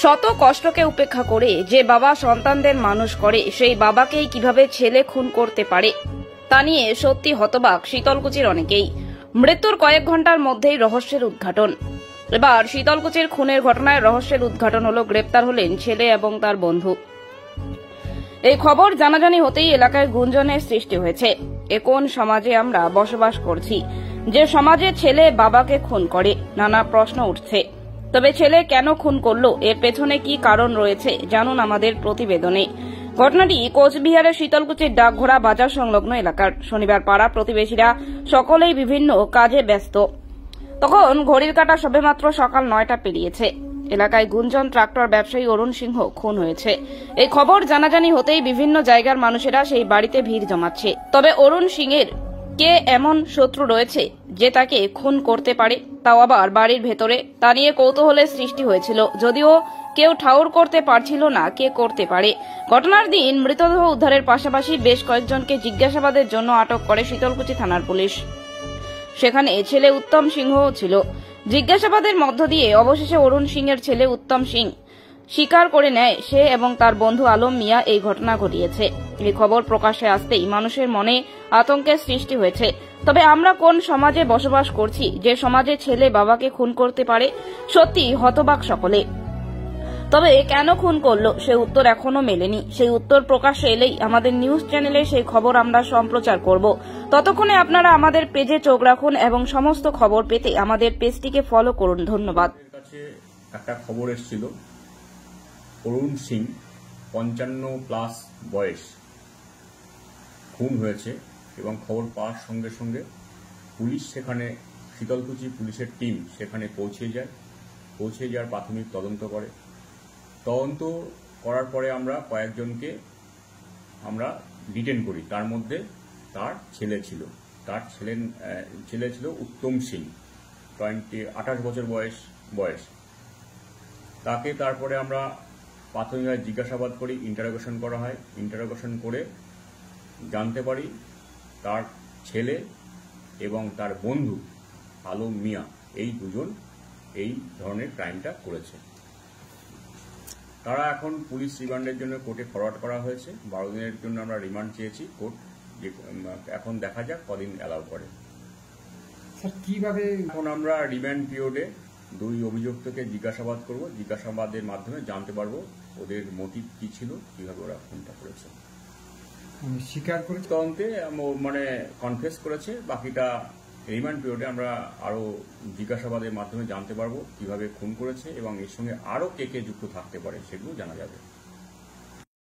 শত কষ্টকে উপেক্ষা করে যে বাবা সন্তানদের মানুষ করে সেই বাবাকেই কিভাবে ছেলে খুন করতে পারে তা নিয়ে সত্যি হতবাক শীতলকুচির অনেকেই। মৃত্যুর কয়েক ঘন্টার মধ্যেই রহস্যের উদ্ঘাটন। এবার শীতলকুচির খুনের ঘটনায় রহস্যের উদ্ঘাটন হলো, গ্রেপ্তার হলেন ছেলে এবং তার বন্ধু। এই খবর জানাজানি হতেই এলাকায় গুঞ্জনের সৃষ্টি হয়েছে। এ কোন সমাজে আমরা বসবাস করছি যে সমাজে ছেলে বাবাকে খুন করে? নানা প্রশ্ন উঠছে। তবে ছেলে কেন খুন করলো, এর পেছনে কি কারণ রয়েছে জানুন আমাদের প্রতিবেদনে। ঘটনাটি কোচবিহারের শীতলকুচির ডাকঘোড়া বাজার সংলগ্ন এলাকার। শনিবার পাড়া প্রতিবেশীরা সকলেই বিভিন্ন কাজে ব্যস্ত। তখন ঘড়ির কাঁটা সবেমাত্র সকাল 9টা পেরিয়েছে। এলাকায় গুঞ্জন ট্রাক্টর ব্যবসায়ী অরুণ সিংহ খুন হয়েছে। এই খবর জানাজানি হতেই বিভিন্ন জায়গার মানুষেরা সেই বাড়িতে ভিড় জমাচ্ছে। তবে অরুণ সিংয়ের কে এমন শত্রু রয়েছে যে তাকে খুন করতে পারে, তাও আবার বাড়ির ভেতরে, তা নিয়ে কৌতূহলের সৃষ্টি হয়েছিল, যদিও কেউ ঠাউর করতে পারছিল না কে করতে পারে। ঘটনার দিন মৃতদেহ উদ্ধারের পাশাপাশি বেশ কয়েকজনকে জিজ্ঞাসাবাদের জন্য আটক করে শীতলকুচি থানার পুলিশ। সেখানে ছেলে উত্তম সিংহও ছিল। জিজ্ঞাসাবাদের মধ্য দিয়ে অবশেষে অরুণ সিংয়ের ছেলে উত্তম সিং স্বীকার করে নেয় সে এবং তার বন্ধু আলম মিয়া এই ঘটনা ঘটিয়েছে। এই খবর প্রকাশ্যে আসতেই মানুষের মনে আতঙ্কের সৃষ্টি হয়েছে। তবে আমরা কোন সমাজে বসবাস করছি যে সমাজে ছেলে বাবাকে খুন করতে পারে? সত্যি হতবাক সকলে। তবে কেন খুন করলো সে উত্তর এখনো মেলেনি। সেই উত্তর প্রকাশ্যে এলেই আমাদের নিউজ চ্যানেলে সেই খবর আমরা সম্প্রচার করব। ততক্ষণে আপনারা আমাদের পেজে চোখ রাখুন এবং সমস্ত খবর পেতে আমাদের পেজটিকে ফলো করুন। ধন্যবাদ। একটা খবর এসেছিল, অরুণ সিং 55+ বয়স খুন হয়েছে এবং খবর পাওয়ার সঙ্গে সঙ্গে পুলিশ সেখানে, শীতলকুচি পুলিশের টিম সেখানে পৌঁছে যাওয়ার প্রাথমিক তদন্ত করে। তদন্ত করার পরে আমরা কয়েকজনকে ডিটেন করি। তার মধ্যে তার ছেলে ছিল উত্তম সিং, 28 বছর বয়স। তাকে তারপরে আমরা প্রাথমিকভাবে জিজ্ঞাসাবাদ করি, ইন্টারোগেশন করা হয়। ইন্টারোগেশন করে জানতে পারি তার ছেলে এবং তার বন্ধু আলম মিয়া এই দুজন এই ধরনের ক্রাইমটা করেছে। তারা এখন পুলিশ রিমান্ডের জন্য কোর্টে ফরওয়ার্ড করা হয়েছে। 12 দিনের জন্য আমরা রিমান্ড চেয়েছি কোর্ট। এখন দেখা যাক কদিন অ্যালাউ করে। স্যার কিভাবে এখন আমরা রিমান্ড পিরিয়ডে 2 অভিযুক্তকে জিজ্ঞাসাবাদ করব। জিজ্ঞাসাবাদের মাধ্যমে জানতে পারবো ওদের মোটিভ কি ছিল, কিভাবে ওরা খুনটা করেছে। স্বীকার করে তদন্তে কনফেস করেছে। বাকিটা রিমান্ড পিরিয়ডে আমরা আরো জিজ্ঞাসাবাদের মাধ্যমে জানতে পারবো কিভাবে খুন করেছে এবং এর সঙ্গে আরো কে কে যুক্ত থাকতে পারে সেগুলো জানা যাবে।